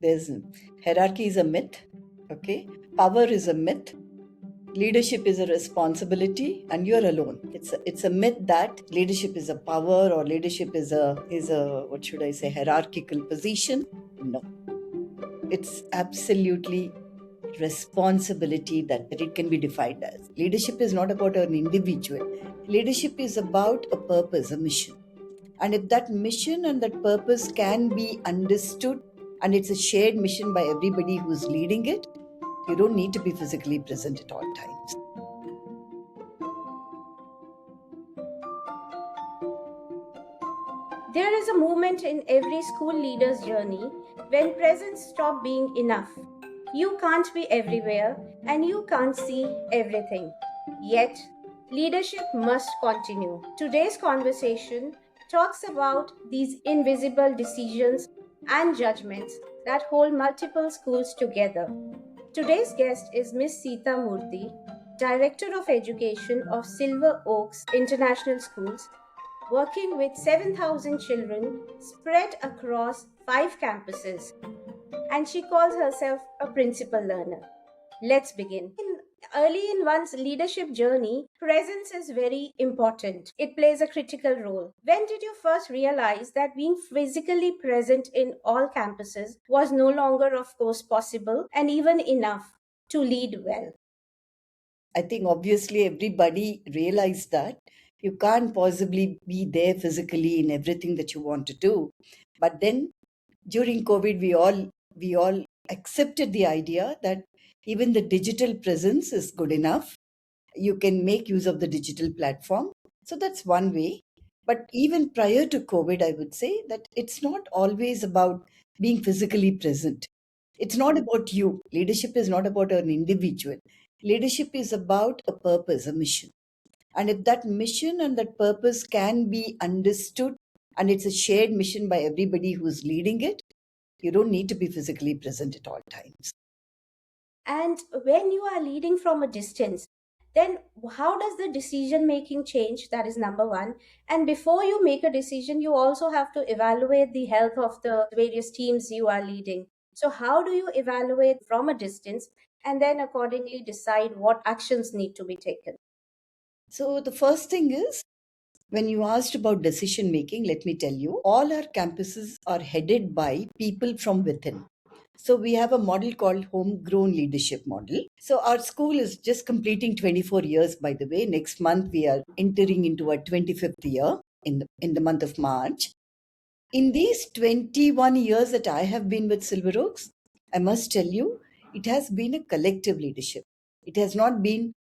There's hierarchy is a myth, okay? Power is a myth. Leadership is a responsibility, and you're alone. It's a myth that leadership is a power or leadership is a what should I say, hierarchical position. No, it's absolutely responsibility that it can be defined as. Leadership is not about an individual. Leadership is about a purpose, a mission. And if that mission and that purpose can be understood and it's a shared mission by everybody who's leading it, you don't need to be physically present at all times. There is a moment in every school leader's journey when presence stops being enough. You can't be everywhere and you can't see everything. Yet, leadership must continue. Today's conversation talks about these invisible decisions and judgments that hold multiple schools together. Today's guest is Miss Seetha Murty, Director of Education of Silver Oaks International Schools, working with 7,000 children spread across 5 campuses. And she calls herself a principal learner. Let's begin. Early in one's leadership journey, presence is very important. It plays a critical role. When did you first realize that being physically present in all campuses was no longer, of course, possible and even enough to lead well? I think obviously everybody realized that you can't possibly be there physically in everything that you want to do. But then during COVID, we all accepted the idea that even the digital presence is good enough. You can make use of the digital platform. So that's one way. But even prior to COVID, I would say that it's not always about being physically present. It's not about you. Leadership is not about an individual. Leadership is about a purpose, a mission. And if that mission and that purpose can be understood and it's a shared mission by everybody who's leading it, you don't need to be physically present at all times. And when you are leading from a distance, then how does the decision making change? That is number one. And before you make a decision, you also have to evaluate the health of the various teams you are leading. So, how do you evaluate from a distance and then accordingly decide what actions need to be taken? So the first thing is, when you asked about decision making, let me tell you, all our campuses are headed by people from within. So we have a model called Homegrown Leadership Model. So our school is just completing 24 years, by the way. Next month we are entering into our 25th year in the month of March. In these 21 years that I have been with Silver Oaks, I must tell you, it has been a collective leadership. It has not been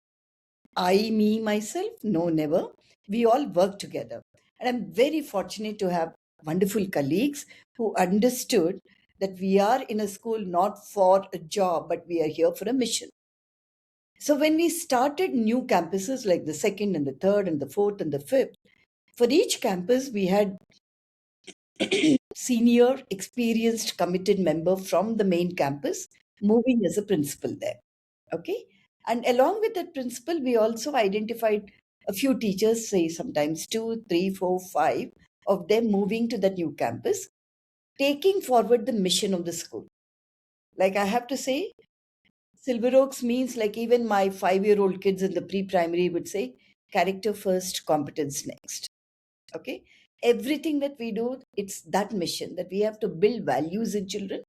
I, me, myself. No, never. We all work together. And I'm very fortunate to have wonderful colleagues who understood that we are in a school not for a job, but we are here for a mission. So when we started new campuses like the second and the third and the fourth and the fifth, for each campus we had senior, experienced, committed member from the main campus moving as a principal there. Okay. And along with that principal, we also identified a few teachers, say sometimes two, three, four, five of them moving to that new campus, taking forward the mission of the school. Like I have to say, Silver Oaks means like even my 5-year-old kids in the pre-primary would say, character first, competence next. Okay. Everything that we do, it's that mission that we have to build values in children,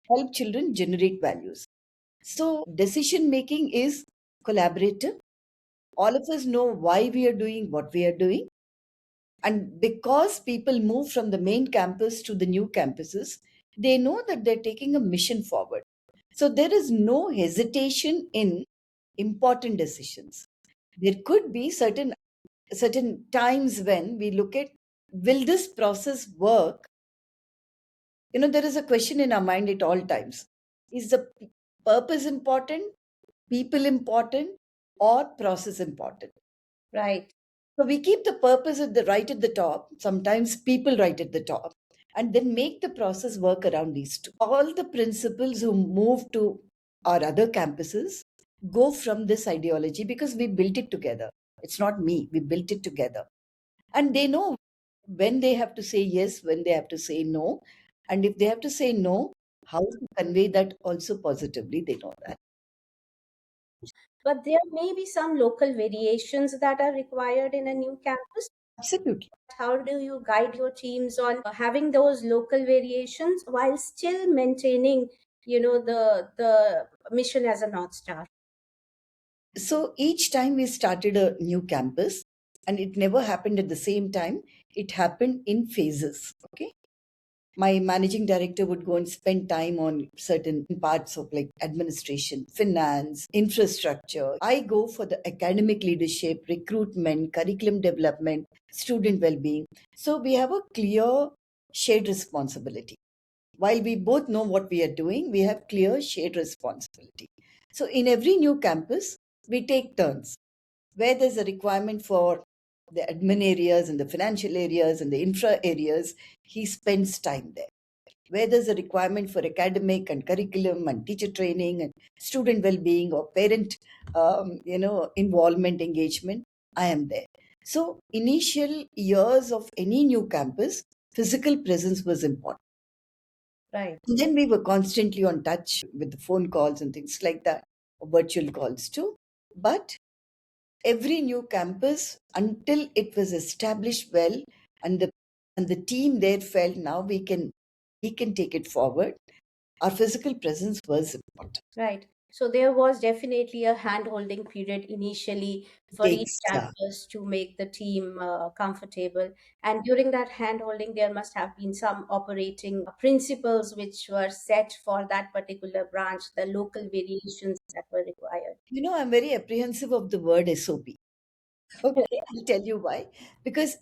help children generate values. So decision making is collaborative. All of us know why we are doing what we are doing. And because people move from the main campus to the new campuses, they know that they're taking a mission forward. So there is no hesitation in important decisions. There could be certain times when we look at, will this process work? There is a question in our mind at all times. Is the purpose important, people important, or process important? Right. So we keep the purpose right at the top, sometimes people right at the top, and then make the process work around these two. All the principals who move to our other campuses go from this ideology because we built it together. It's not me, we built it together. And they know when they have to say yes, when they have to say no. And if they have to say no, How to convey that also positively, they know that. But there may be some local variations that are required in a new campus. Absolutely. How do you guide your teams on having those local variations while still maintaining, the mission as a North Star? So each time we started a new campus, and it never happened at the same time, it happened in phases. Okay. My managing director would go and spend time on certain parts of like administration, finance, infrastructure. I go for the academic leadership, recruitment, curriculum development, student well-being. So we have a clear shared responsibility. While we both know what we are doing, we have clear shared responsibility. So in every new campus, we take turns. Where there's a requirement for the admin areas and the financial areas and the infra areas, he spends time there. Where there's a requirement for academic and curriculum and teacher training and student well-being or parent involvement engagement, I am there. So initial years of any new campus, physical presence was important. Right. And then we were constantly on touch with the phone calls and things like that, or virtual calls too. But every new campus, until it was established well, and the team there felt now we can take it forward, our physical presence was important. Right. So there was definitely a hand-holding period initially It for each takes, yeah. campus to make the team comfortable. And during that hand-holding, there must have been some operating principles which were set for that particular branch, the local variations that were required. I'm very apprehensive of the word SOP. Okay, I'll tell you why. Because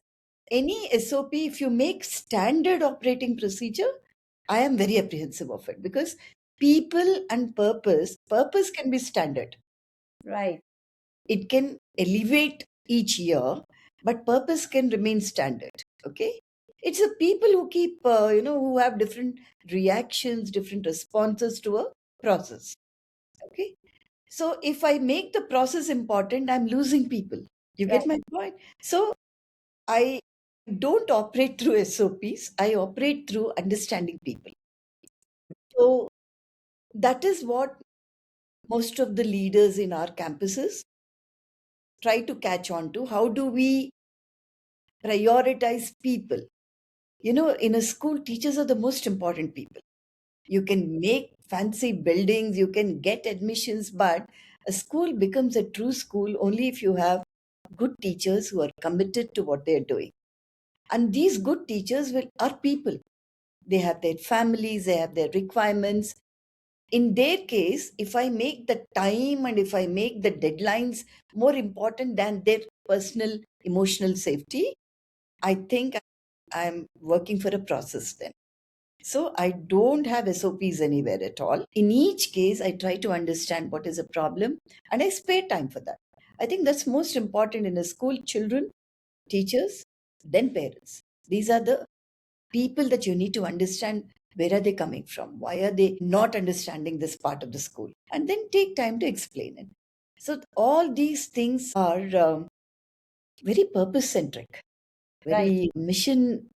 any SOP, if you make standard operating procedure, I am very apprehensive of it, because people and purpose can be standard. Right. It can elevate each year, but purpose can remain standard. Okay. It's the people who keep, who have different reactions, different responses to a process. Okay. So if I make the process important, I'm losing people. You Right. get my point? So I don't operate through SOPs. I operate through understanding people. So that is what most of the leaders in our campuses try to catch on to. How do we prioritize people? In a school, teachers are the most important people. You can make fancy buildings, you can get admissions, but a school becomes a true school only if you have good teachers who are committed to what they are doing. And these good teachers are people. They have their families, they have their requirements. In their case, if I make the time and if I make the deadlines more important than their personal emotional safety, I think I'm working for a process then. So I don't have SOPs anywhere at all. In each case, I try to understand what is a problem and I spare time for that. I think that's most important in a school: children, teachers, then parents. These are the people that you need to understand, where are they coming from? Why are they not understanding this part of the school? And then take time to explain it. So all these things are very purpose centric, Right. very mission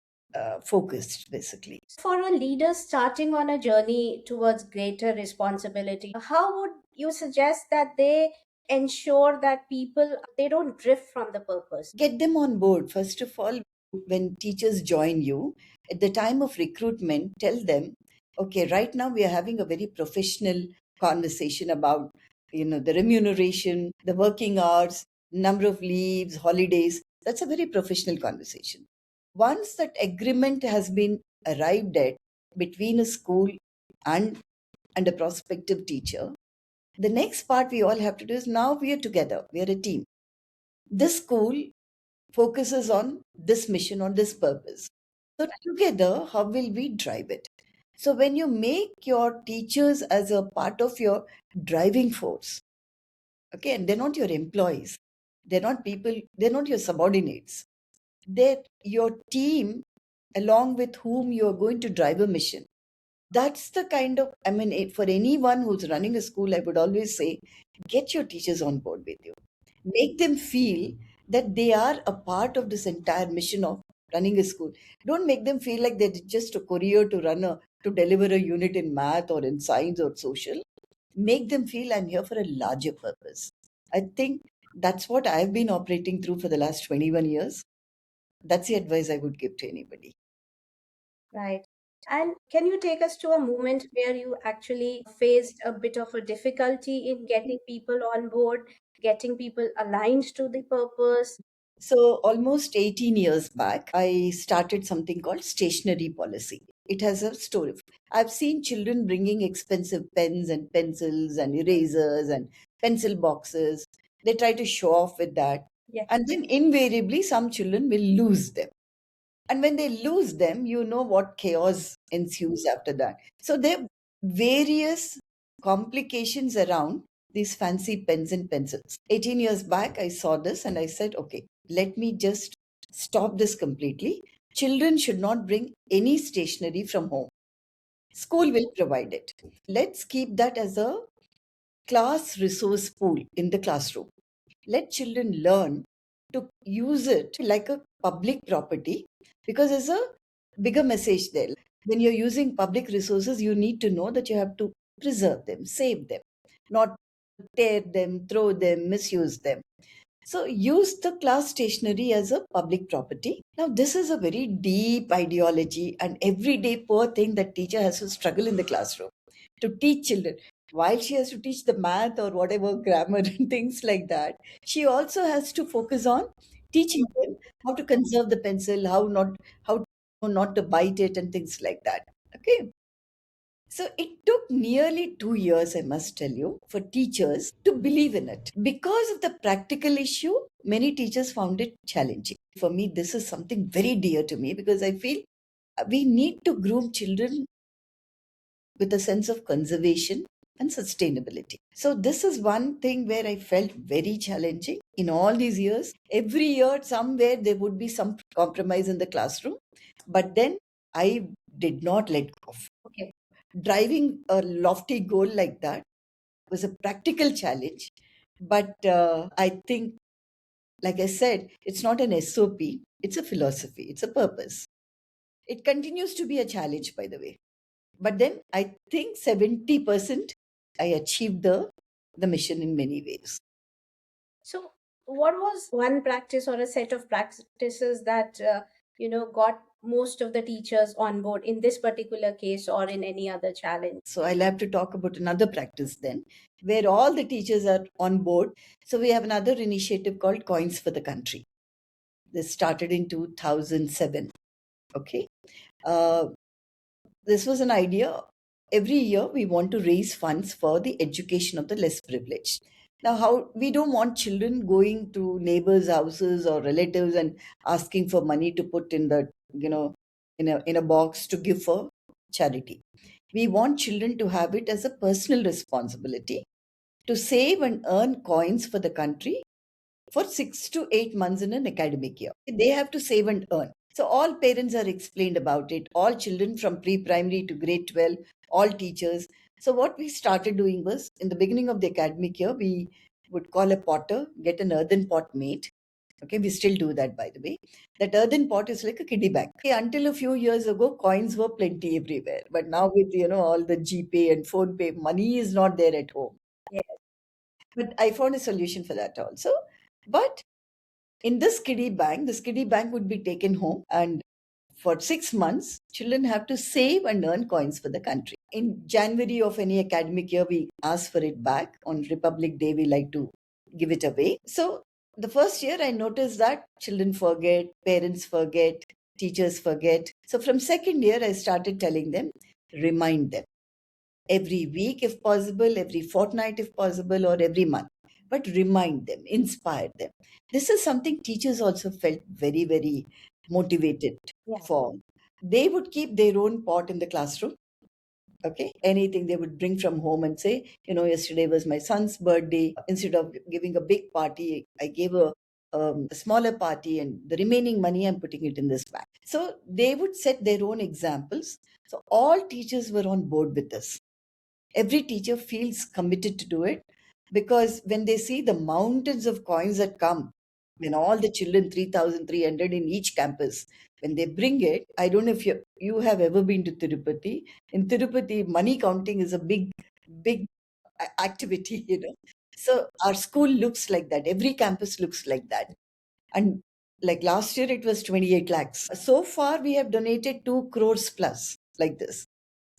focused, basically. For a leader starting on a journey towards greater responsibility, how would you suggest that they ensure that people they don't drift from the purpose? Get them on board. First of all, when teachers join you, at the time of recruitment, tell them, okay, right now we are having a very professional conversation about, the remuneration, the working hours, number of leaves, holidays. That's a very professional conversation. Once that agreement has been arrived at between a school and and a prospective teacher, the next part we all have to do is, now we are together, we are a team. This school focuses on this mission, on this purpose. So, together, how will we drive it? So, when you make your teachers as a part of your driving force, okay, and they're not your employees, they're not people, they're not your subordinates, they're your team along with whom you are going to drive a mission. That's the kind of, for anyone who's running a school, I would always say, get your teachers on board with you. Make them feel that they are a part of this entire mission of running a school. Don't make them feel like they're just a courier to run a to deliver a unit in math or in science or social. Make them feel I'm here for a larger purpose. I think that's what I've been operating through for the last 21 years. That's the advice I would give to anybody. Right. And can you take us to a moment where you actually faced a bit of a difficulty in getting people on board, getting people aligned to the purpose? So, almost 18 years back, I started something called stationery policy. It has a story. I've seen children bringing expensive pens and pencils and erasers and pencil boxes. They try to show off with that. Yeah. And then, invariably, some children will lose them. And when they lose them, you know what chaos ensues after that. So there are various complications around these fancy pens and pencils. 18 years back, I saw this and I said, okay, let me just stop this completely. Children should not bring any stationery from home. School will provide it. Let's keep that as a class resource pool in the classroom. Let children learn to use it like a public property, because there's a bigger message there. When you're using public resources, you need to know that you have to preserve them, save them, not tear them, throw them, misuse them. So use the class stationery as a public property. Now, this is a very deep ideology and everyday poor thing that teacher has to struggle in the classroom to teach children. While she has to teach the math or whatever grammar and things like that, she also has to focus on teaching them how to conserve the pencil, how not to bite it and things like that. Okay. So it took nearly 2 years, I must tell you, for teachers to believe in it. Because of the practical issue, many teachers found it challenging. For me, this is something very dear to me because I feel we need to groom children with a sense of conservation and sustainability. So, this is one thing where I felt very challenging in all these years. Every year, somewhere, there would be some compromise in the classroom, but then I did not let go. Okay. Driving a lofty goal like that was a practical challenge, but I think, like I said, it's not an SOP, it's a philosophy, it's a purpose. It continues to be a challenge, by the way. But then I think 70% I achieved the mission in many ways. So, what was one practice or a set of practices that got most of the teachers on board in this particular case or in any other challenge? So I'll have to talk about another practice then, where all the teachers are on board. So we have another initiative called Coins for the Country. This started in 2007. Okay. Uh, this was an idea. Every year we want to raise funds for the education of the less privileged. Now, how we don't want children going to neighbors' houses or relatives and asking for money to put in the, in a box to give for charity. We want children to have it as a personal responsibility to save and earn coins for the country for 6 to 8 months in an academic year. They have to save and earn. So all parents are explained about it, all children from pre-primary to grade 12, all teachers. So what we started doing was, in the beginning of the academic year, we would call a potter, get an earthen pot made. Okay, we still do that, by the way. That earthen pot is like a kiddie bank. Okay, until a few years ago, coins were plenty everywhere. But now with, all the GPay and phone pay, money is not there at home. Yeah. But I found a solution for that also. But in this kiddie bank would be taken home, and for 6 months, children have to save and earn coins for the country. In January of any academic year, we ask for it back. On Republic Day, we like to give it away. So the first year, I noticed that children forget, parents forget, teachers forget. So from second year, I started telling them, remind them every week if possible, every fortnight if possible, or every month. But remind them, inspire them. This is something teachers also felt very, very motivated Yeah. for. They would keep their own pot in the classroom. Okay. Anything they would bring from home and say, yesterday was my son's birthday. Instead of giving a big party, I gave a smaller party, and the remaining money I'm putting it in this bag. So they would set their own examples. So all teachers were on board with this. Every teacher feels committed to do it, because when they see the mountains of coins that come, when all the children, 3,300 in each campus, When they bring it, I don't know if you have ever been to Tirupati. In Tirupati, money counting is a big activity, So our school looks like that. Every campus looks like that. And like last year, it was 28 lakhs. So far, we have donated 2 crores plus like this.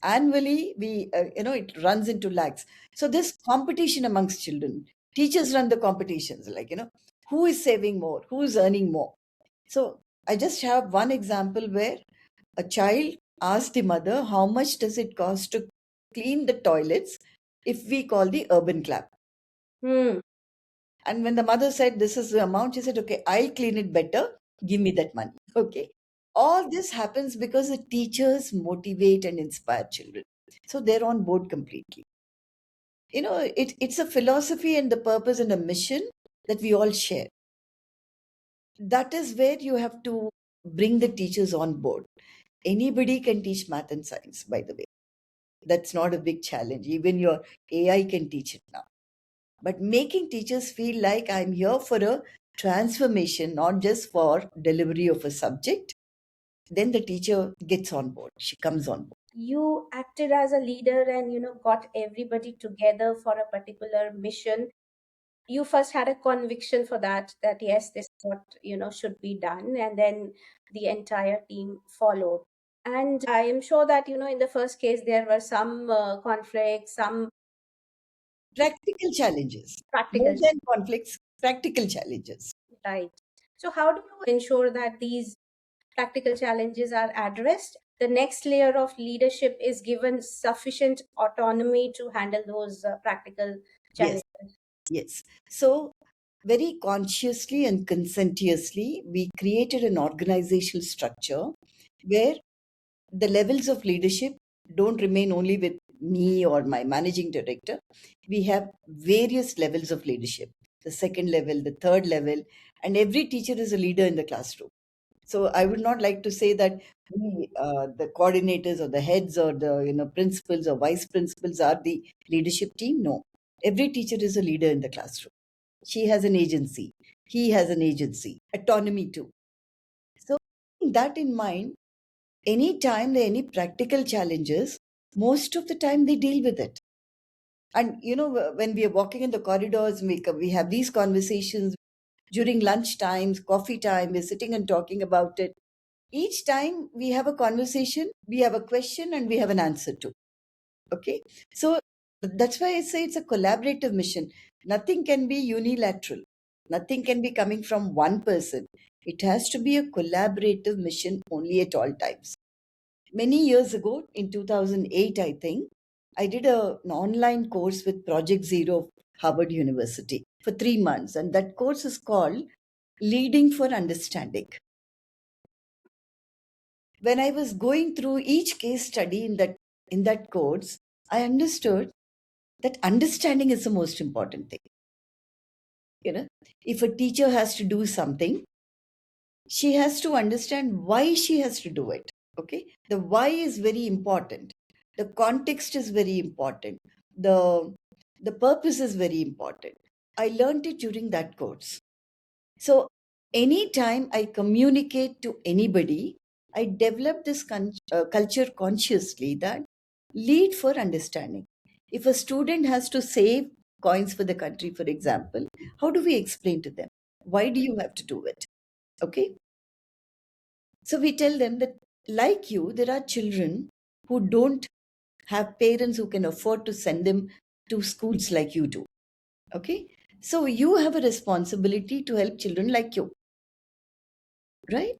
Annually, it runs into lakhs. So this competition amongst children, teachers run the competitions, like, who is saving more, who is earning more. So I just have one example where a child asked the mother, how much does it cost to clean the toilets if we call the urban clap? Hmm. And when the mother said, this is the amount, she said, okay, I'll clean it better. Give me that money. Okay. All this happens because the teachers motivate and inspire children. So they're on board completely. It's a philosophy and the purpose and a mission that we all share. That is where you have to bring the teachers on board. Anybody can teach math and science, by the way. That's not a big challenge. Even your AI can teach it now. But making teachers feel like I'm here for a transformation, not just for delivery of a subject, then the teacher gets on board. She comes on board. You acted as a leader and got everybody together for a particular mission. You first had a conviction for that yes, this is what should be done, and then the entire team followed. And I am sure that in the first case there were some conflicts, some Practical challenges, more practical. than conflicts, practical challenges. Right. So how do you ensure that these practical challenges are addressed? The next layer of leadership is given sufficient autonomy to handle those practical Yes, challenges. yes. So, very consciously and conscientiously, we created an organizational structure where the levels of leadership don't remain only with me or my managing director. We have various levels of leadership, the second level, the third level, and every teacher is a leader in the classroom. So I would not like to say that the coordinators or the heads or the principals or vice principals are the leadership team. No, every teacher is a leader in the classroom. She has an agency. He has an agency. Autonomy too. So keeping that in mind, anytime there are any practical challenges, most of the time they deal with it. And when we are walking in the corridors, we have these conversations during lunch times, coffee time. We're sitting and talking about it. Each time we have a conversation, we have a question and we have an answer to. Okay. So that's why I say it's a collaborative mission. Nothing can be unilateral. Nothing can be coming from one person. It has to be a collaborative mission only at all times. Many years ago, in 2008, I think, I did an online course with Project Zero of Harvard University for 3 months. And that course is called Leading for Understanding. When I was going through each case study in that course, I understood that understanding is the most important thing. If a teacher has to do something, she has to understand why she has to do it. Okay, the why is very important. The context is very important. The purpose is very important. I learned it during that course. So anytime I communicate to anybody, I develop this culture consciously that lead for understanding. If a student has to save coins for the country, for example, how do we explain to them? Why do you have to do it? Okay. So we tell them that, like you, there are children who don't have parents who can afford to send them to schools like you do. Okay. So you have a responsibility to help children like you, right?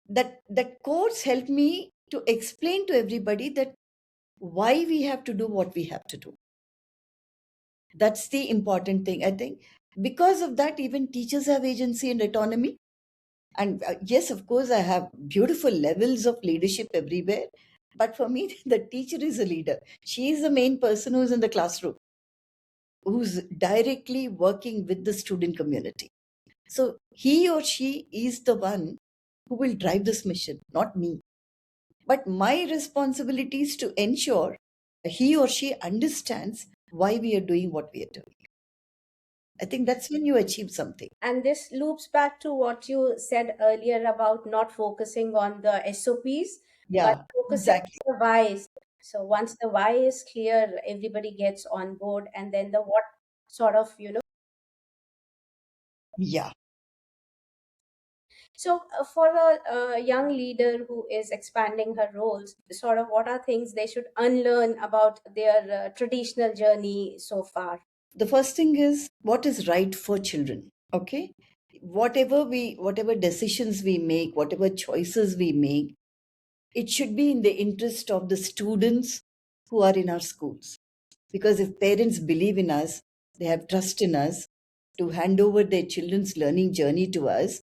That course helped me to explain to everybody that why we have to do what we have to do. That's the important thing, I think. Because of that, even teachers have agency and autonomy. And yes, of course, I have beautiful levels of leadership everywhere. But for me, the teacher is a leader. She is the main person who's in the classroom, who's directly working with the student community. So he or she is the one who will drive this mission, not me. But my responsibility is to ensure he or she understands why we are doing what we are doing. I think that's when you achieve something. And this loops back to what you said earlier about not focusing on the SOPs, but Yeah, focusing exactly. on the whys. So once the why is clear, everybody gets on board, and then the what sort of, Yeah. So, for a young leader who is expanding her roles, sort of what are things they should unlearn about their traditional journey so far? The first thing is what is right for children. Okay. Whatever decisions we make, whatever choices we make, it should be in the interest of the students who are in our schools. Because if parents believe in us, they have trust in us to hand over their children's learning journey to us,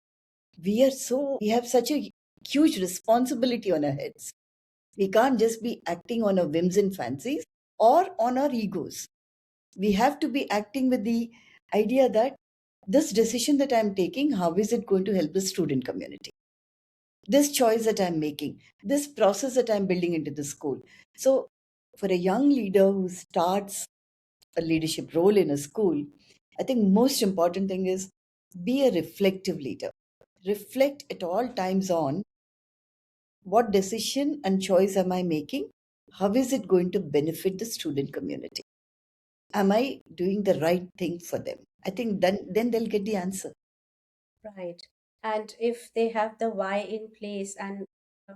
we have such a huge responsibility on our heads. We can't just be acting on our whims and fancies or on our egos. We have to be acting with the idea that this decision that I'm taking, how is it going to help the student community? This choice that I'm making, this process that I'm building into the school. So, for a young leader who starts a leadership role in a school, I think most important thing is be a reflective leader. Reflect at all times on what decision and choice am I making? How is it going to benefit the student community? Am I doing the right thing for them? I think then they'll get the answer. Right. And if they have the why in place and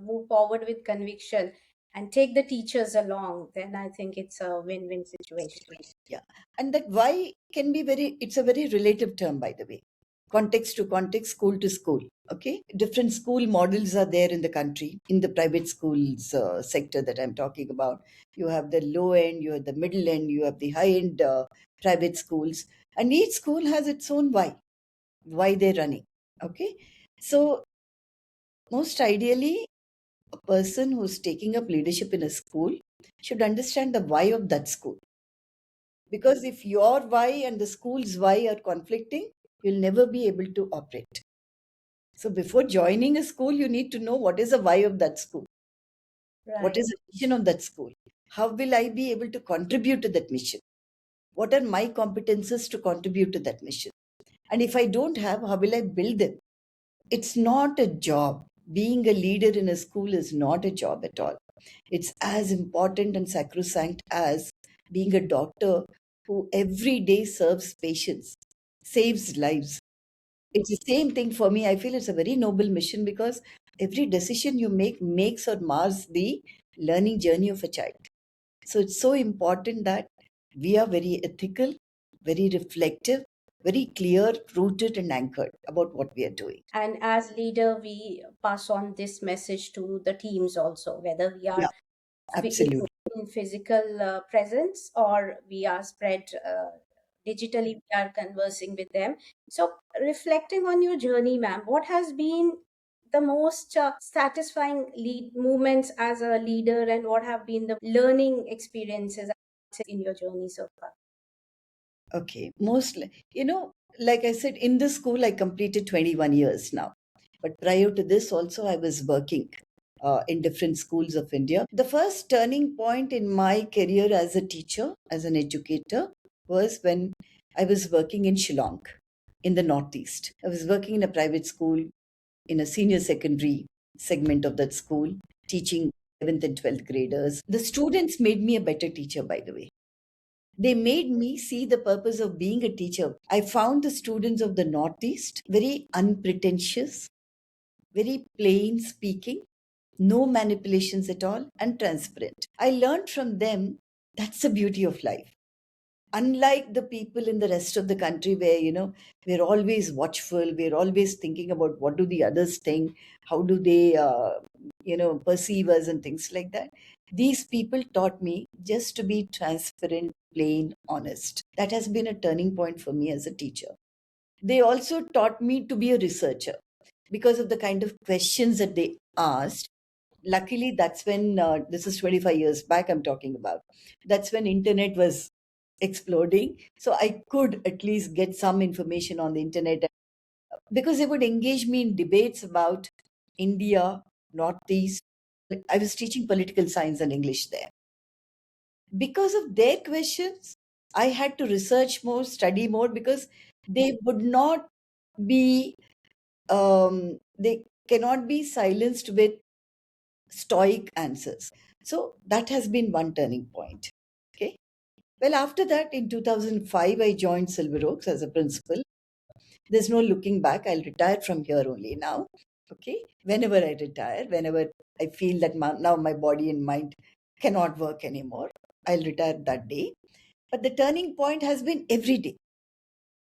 move forward with conviction and take the teachers along, then I think it's a win-win situation. Yeah. And that why can be it's a very relative term, by the way. Context to context, school to school. Okay. Different school models are there in the country, in the private schools sector that I'm talking about. You have the low end, you have the middle end, you have the high end private schools. And each school has its own why they're running. Okay. So, most ideally, a person who's taking up leadership in a school should understand the why of that school. Because if your why and the school's why are conflicting, you'll never be able to operate. So before joining a school, you need to know what is the why of that school. What Right. is the mission of that school? How will I be able to contribute to that mission? What are my competences to contribute to that mission? And if I don't have, how will I build them? It's not a job. Being a leader in a school is not a job at all. It's as important and sacrosanct as being a doctor who every day serves patients, saves lives. It's the same thing for me. I feel it's a very noble mission because every decision you make makes or mars the learning journey of a child. So it's so important that we are very ethical, very reflective, very clear, rooted, and anchored about what we are doing. And as leader, we pass on this message to the teams also, whether we are Yeah, absolutely. in physical presence or we are spread digitally, we are conversing with them. So, reflecting on your journey, ma'am, what has been the most satisfying lead moments as a leader, and what have been the learning experiences in your journey so far? Okay, mostly, like I said, in this school, I completed 21 years now. But prior to this, also, I was working in different schools of India. The first turning point in my career as a teacher, as an educator, was when I was working in Shillong in the Northeast. I was working in a private school in a senior secondary segment of that school, teaching 11th and 12th graders. The students made me a better teacher, by the way. They made me see the purpose of being a teacher. I found the students of the Northeast very unpretentious, very plain speaking, no manipulations at all, and transparent. I learned from them that's the beauty of life. Unlike the people in the rest of the country where, we're always watchful, we're always thinking about what do the others think, how do they, perceive us and things like that. These people taught me just to be transparent, plain, honest. That has been a turning point for me as a teacher. They also taught me to be a researcher because of the kind of questions that they asked. Luckily, that's when this is 25 years back I'm talking about. That's when internet was exploding, so I could at least get some information on the internet because they would engage me in debates about India, Northeast. I was teaching political science and English there. Because of their questions, I had to research more, study more, because they would not be, they cannot be silenced with stoic answers. So that has been one turning point. Okay. Well, after that, in 2005, I joined Silver Oaks as a principal. There's no looking back. I'll retire from here only now. Okay. Whenever I retire, whenever I feel that now my body and mind cannot work anymore, I'll retire that day. But the turning point has been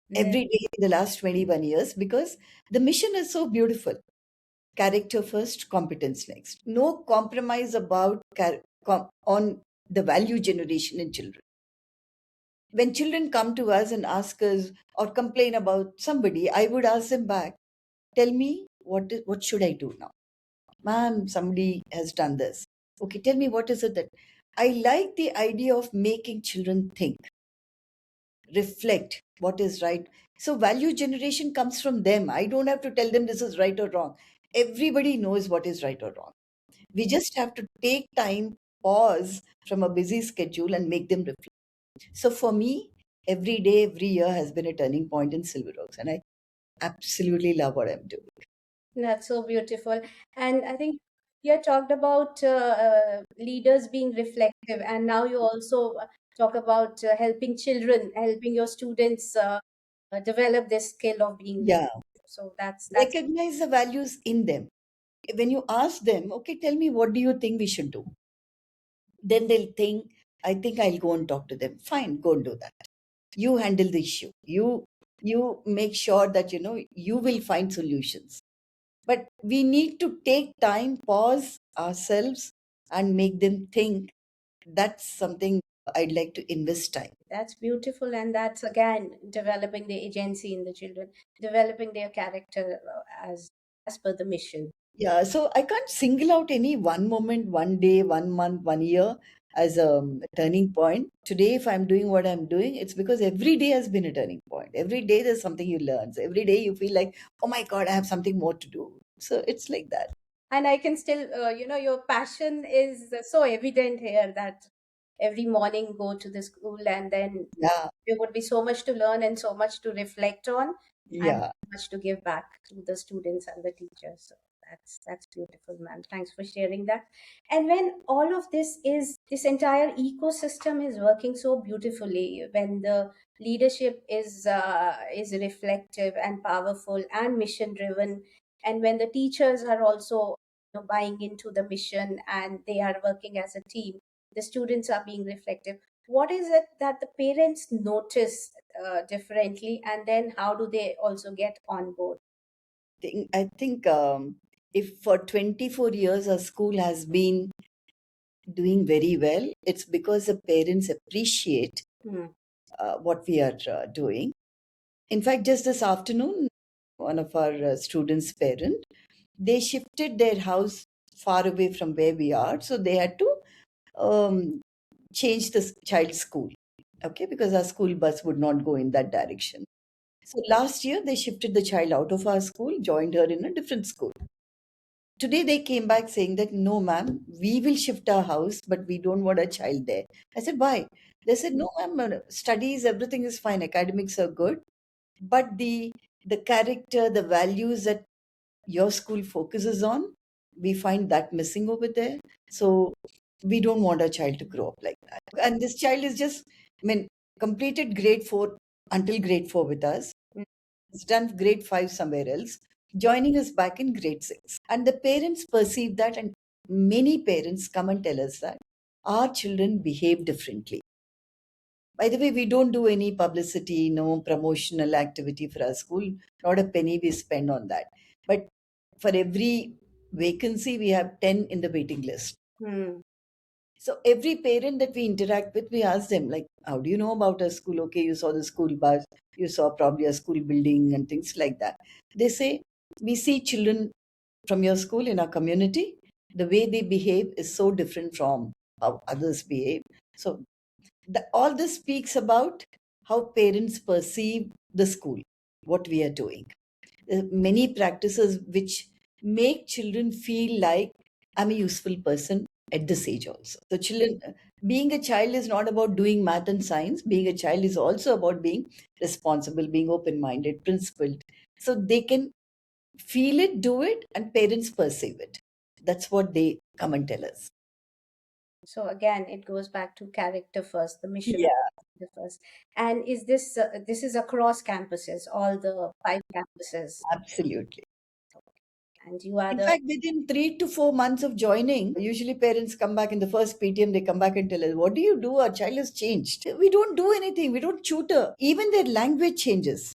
Yeah. every day in the last 21 years, because the mission is so beautiful. Character first, competence next. No compromise about on the value generation in children. When children come to us and ask us or complain about somebody, I would ask them back, tell me what should I do now? Ma'am, somebody has done this. Okay, tell me what is it that I like the idea of making children think, reflect what is right. So value generation comes from them. I don't have to tell them this is right or wrong. Everybody knows what is right or wrong. We just have to take time, pause from a busy schedule and make them reflect. So for me, every day, every year has been a turning point in Silver Oaks, and I absolutely love what I'm doing. That's so beautiful. And I think you talked about leaders being reflective, and now you also talk about helping children, helping your students develop this skill of being leader. Yeah, So that's recognize the values in them. When you ask them, okay, tell me what do you think we should do? Then they'll think, I think I'll go and talk to them. Fine, go and do that. You handle the issue. You make sure that you will find solutions. But we need to take time, pause ourselves, and make them think. That's something I'd like to invest time. that's beautiful, and that's again developing the agency in the children, developing their character as per the mission. Yeah, so I can't single out any one moment, one day, 1 month, 1 year as a turning point. Today, if I'm doing what I'm doing, it's because every day has been a turning point. Every day there's something you learn. So every day you feel like, oh my God, I have something more to do. So it's like that. And I can still, your passion is so evident here that every morning go to the school, and then Yeah, there would be so much to learn and so much to reflect on, and yeah. so much to give back to the students and the teachers. So that's beautiful, ma'am. Thanks for sharing that. And when all of this entire ecosystem is working so beautifully, when the leadership is reflective and powerful and mission driven, and when the teachers are also buying into the mission and they are working as a team, the students are being reflective. What is it that the parents notice differently, and then how do they also get on board? I think if for 24 years a school has been doing very well, it's because the parents appreciate Hmm. what we are doing. In fact, just this afternoon, one of our students' parent, they shifted their house far away from where we are, so they had to um, change the child's school. Okay, because our school bus would not go in that direction. So last year they shifted the child out of our school, joined her in a different school. Today they came back saying that no, ma'am, we will shift our house, but we don't want a child there. I said, why? They said, no, ma'am, studies, everything is fine, academics are good, but the character, the values that your school focuses on, we find that missing over there. So we don't want our child to grow up like that. And this child is just, I mean, completed grade 4 until grade 4 with us. He's done grade 5 somewhere else, joining us back in grade 6. And the parents perceive that, and many parents come and tell us that our children behave differently. By the way, we don't do any publicity, no promotional activity for our school, not a penny we spend on that. But for every vacancy, we have 10 in the waiting list. Hmm. So every parent that we interact with, we ask them, like, how do you know about a school? Okay, you saw the school bus, you saw probably a school building and things like that. They say, we see children from your school in our community. The way they behave is so different from how others behave. So all this speaks about how parents perceive the school, what we are doing. Many practices which make children feel like I'm a useful person at this age also. So children, Being a child is not about doing math and science. Being a child is also about being responsible, being open minded, principled. So they can feel it, do it, and parents perceive it. That's what they come and tell us. So again, it goes back to character first, the mission of Yeah, character first. And is this is across campuses, all the five campuses, absolutely. and you are In the fact, within 3 to 4 months of joining, usually parents come back in the first PTM, they come back and tell us, what do you do? Our child has changed. We don't do anything. We don't tutor. Even their language changes.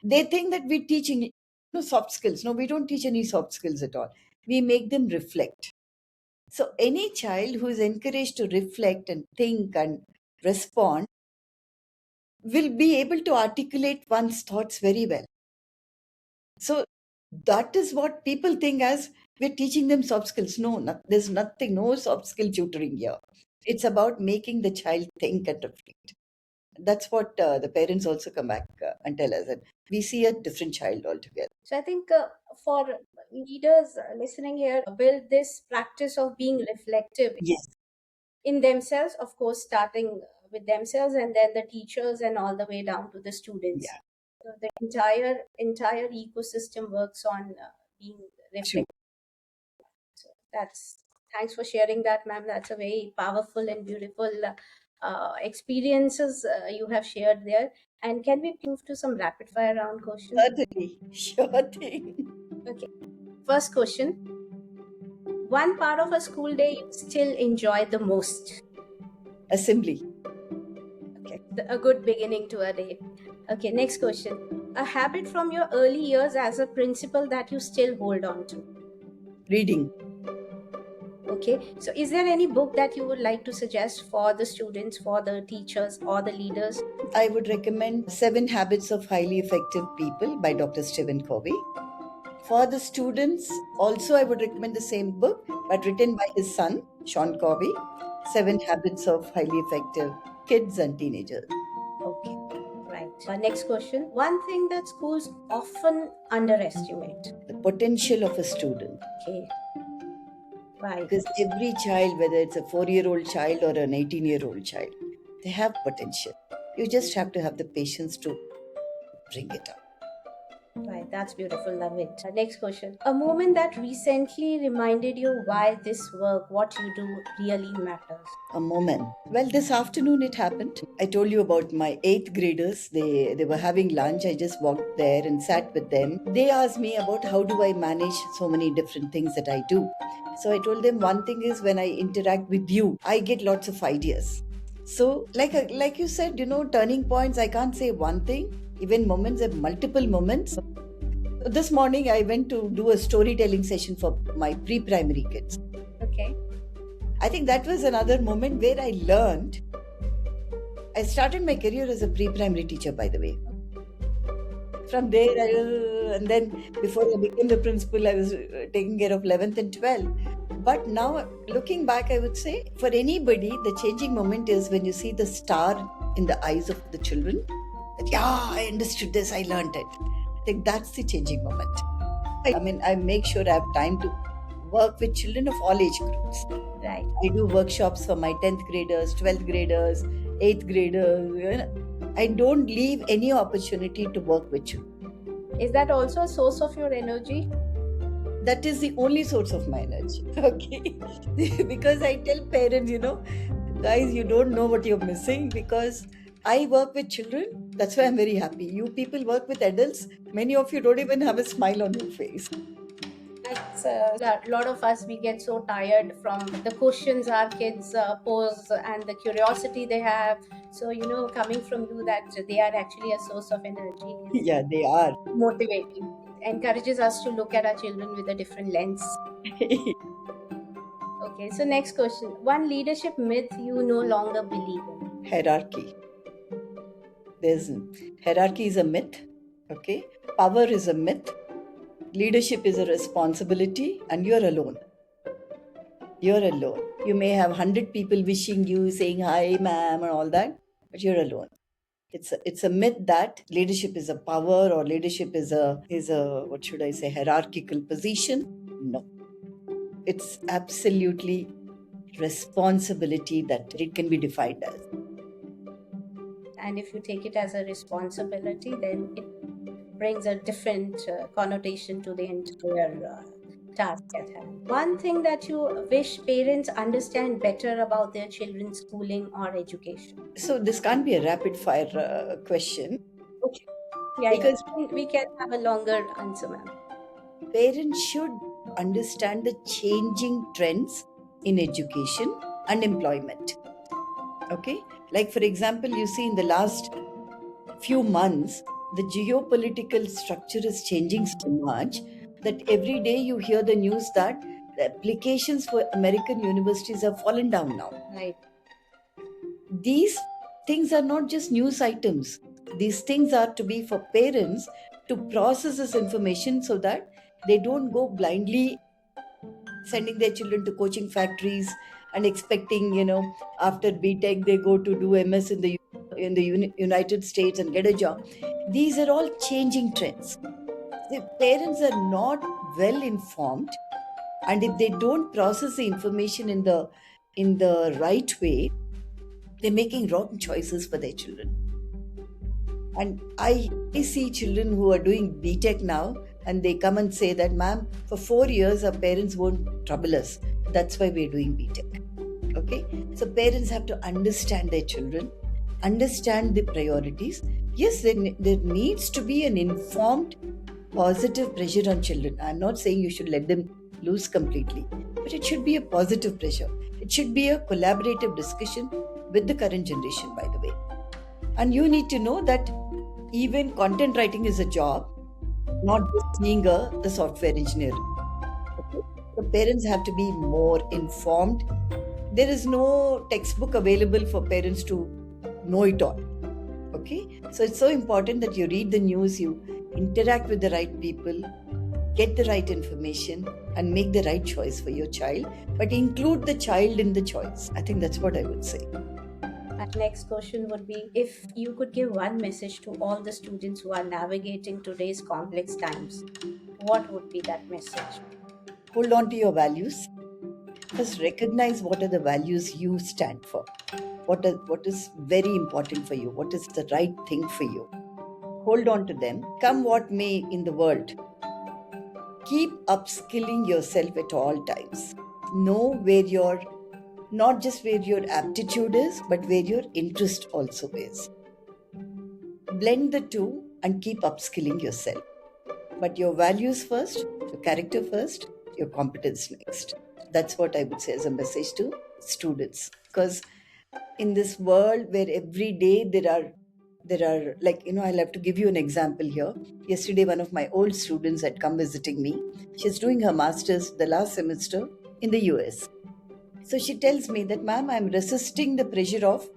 They think that we're teaching soft skills. No, we don't teach any soft skills at all. We make them reflect. So any child who is encouraged to reflect and think and respond will be able to articulate one's thoughts very well. So that is what people think as we're teaching them soft skills. No, there's nothing, no soft skill tutoring here. It's about making the child think and reflect. That's what the parents also come back and tell us. And we see a different child altogether. so I think for leaders listening here, build this practice of being reflective Yes. in themselves, of course, starting with themselves and then the teachers and all the way down to the students. Yeah. So the entire ecosystem works on being True. reflective. So that's thanks for sharing that, ma'am. That's a very powerful and beautiful experiences you have shared there. And can we move to some rapid fire round questions? Certainly. Sure thing. Okay. First question: one part of a school day you still enjoy the most? Assembly. Okay, a good beginning to a day. Okay, next question: a habit from your early years as a principal that you still hold on to? Reading. Okay, so is there any book that you would like to suggest for the students, for the teachers, or the leaders? I would recommend Seven Habits of Highly Effective People by Dr. Stephen Covey. For the students, also, I would recommend the same book, but written by his son, Sean Covey, Seven Habits of Highly Effective Kids and Teenagers. Okay, right. Next question: one thing that schools often underestimate? The potential of a student. Okay, right. Because every child, whether it's a 4-year-old child or an 18-year-old child, they have potential. You just have to have the patience to bring it up. Right, that's beautiful. Love it. Next question: a moment that recently reminded you why this work, what you do, really matters? A moment. Well, this afternoon it happened. I told you about my eighth graders. They were having lunch. I just walked there and sat with them. They asked me about how do I manage so many different things that I do. So I told them one thing is when I interact with you, I get lots of ideas. So like you said, turning points. I can't say one thing. Even moments have multiple moments. This morning I went to do a storytelling session for my pre-primary kids. Okay. I think that was another moment where I learned. I started my career as a pre-primary teacher, by the way. From there, and then before I became the principal, I was taking care of 11th and 12th. But now, looking back, I would say for anybody, the changing moment is when you see the star in the eyes of the children. That, yeah, I understood this, I learned it. I think that's the changing moment. I mean, I make sure I have time to work with children of all age groups. Right. I do workshops for my 10th graders, 12th graders, 8th graders. I don't leave any opportunity to work with you. Is that also a source of your energy? That is the only source of my energy. Okay. Because I tell parents, guys, you don't know what you're missing because I work with children. That's why I'm very happy. You people work with adults. Many of you don't even have a smile on your face. It's a lot of us, we get so tired from the questions our kids pose and the curiosity they have. So, coming from you that they are actually a source of energy is Yeah, they are. motivating. It encourages us to look at our children with a different lens. Okay, so next question. One leadership myth you no longer believe in? Hierarchy. Hierarchy is a myth. Okay. Power is a myth. Leadership is a responsibility, and you're alone. You're alone. You may have 100 people wishing you, saying hi, ma'am, and all that, but you're alone. It's a myth that leadership is a power or leadership is a what should I say, hierarchical position. No, it's absolutely responsibility that it can be defined as. And if you take it as a responsibility, then it brings a different connotation to the entire task at hand. One thing that you wish parents understand better about their children's schooling or education? So this can't be a rapid fire question, Okay. Yeah, yeah. because We can have a longer answer, ma'am. parents should understand the changing trends in education and employment. Okay, like for example, you see in the last few months, the geopolitical structure is changing so much that every day you hear the news that the applications for American universities have fallen down now. Right. These things are not just news items. These things are to be for parents to process this information so that they don't go blindly sending their children to coaching factories and expecting, after BTech they go to do MS in the United States and get a job. These are all changing trends. The parents are not well informed, and if they don't process the information in the right way, they're making wrong choices for their children. And I see children who are doing BTech now, and they come and say that, ma'am, for 4 years our parents won't trouble us. That's why we're doing BTech. Okay? So parents have to understand their children, understand the priorities. Yes, there needs to be an informed, positive pressure on children. I'm not saying you should let them loose completely, but it should be a positive pressure. It should be a collaborative discussion with the current generation, by the way. And you need to know that even content writing is a job, not just being a software engineer. Okay? So parents have to be more informed. There is no textbook available for parents to know it all. Okay? So it's so important that you read the news, you interact with the right people, get the right information, and make the right choice for your child, but include the child in the choice. I think that's what I would say. Our next question would be, if you could give one message to all the students who are navigating today's complex times, what would be that message? Hold on to your values. First, recognize what are the values you stand for. What is very important for you? What is the right thing for you? Hold on to them. Come what may in the world. Keep upskilling yourself at all times. Know not just where your aptitude is, but where your interest also is. Blend the two and keep upskilling yourself. But your values first, your character first, your competence next. That's what I would say as a message to students. Because in this world where every day there are I'll have to give you an example here. Yesterday, one of my old students had come visiting me. She's doing her master's the last semester in the US. So she tells me that, ma'am, I'm resisting the pressure of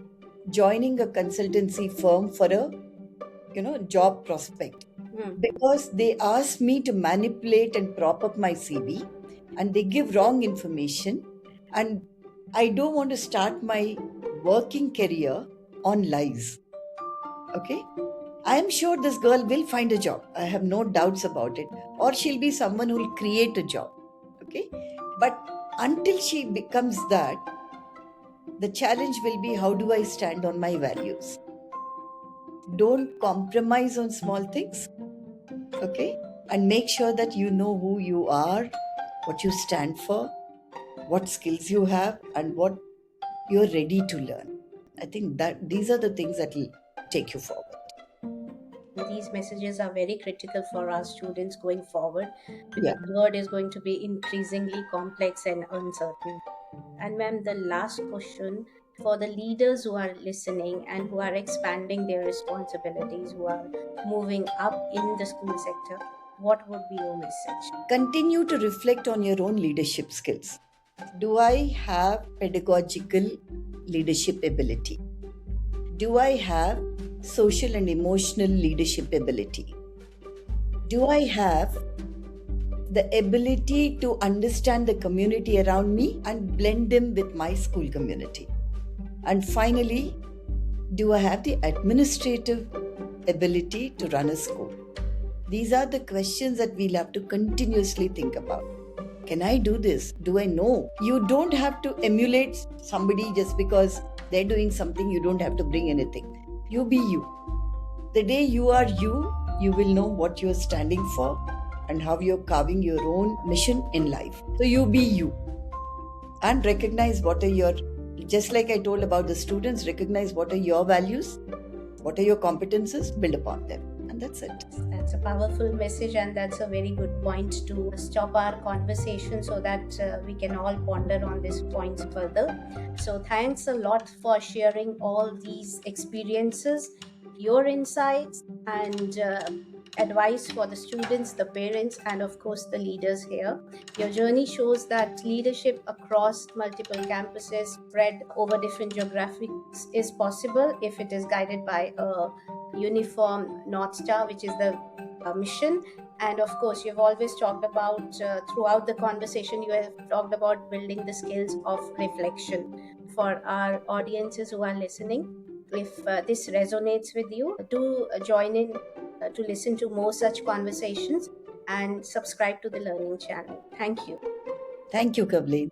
joining a consultancy firm for a job prospect. Because they ask me to manipulate and prop up my CV, and they give wrong information, and I don't want to start my working career on lies. Okay? I am sure this girl will find a job. I have no doubts about it. Or she'll be someone who will create a job. Okay? But until she becomes that, the challenge will be, how do I stand on my values? Don't compromise on small things. Okay? And make sure that you know who you are, what you stand for, what skills you have, and what you're ready to learn. I think that these are the things that will take you forward. These messages are very critical for our students going forward, because Yeah. the world is going to be increasingly complex and uncertain. And ma'am, the last question for the leaders who are listening and who are expanding their responsibilities, who are moving up in the school sector, what would be your message? Continue to reflect on your own leadership skills. Do I have pedagogical leadership ability? Do I have social and emotional leadership ability? Do I have the ability to understand the community around me and blend them with my school community? And finally, do I have the administrative ability to run a school? These are the questions that we'll have to continuously think about. Can I do this? Do I know? You don't have to emulate somebody just because they're doing something. You don't have to bring anything. You be you. The day you are you, you will know what you're standing for and how you're carving your own mission in life. So you be you and recognize what are your, just like I told about the students, recognize what are your values, what are your competences, build upon them. And that's it. That's a powerful message, and that's a very good point to stop our conversation so that we can all ponder on these points further. So, thanks a lot for sharing all these experiences, your insights, and advice for the students, the parents, and of course the leaders here. Your journey shows that leadership across multiple campuses spread over different geographics is possible if it is guided by a uniform North Star, which is the mission. And of course, you've always talked about, throughout the conversation, you have talked about building the skills of reflection. For our audiences who are listening, if this resonates with you, do join in to listen to more such conversations and subscribe to the Learning Channel. Thank you. Thank you, Kavleen.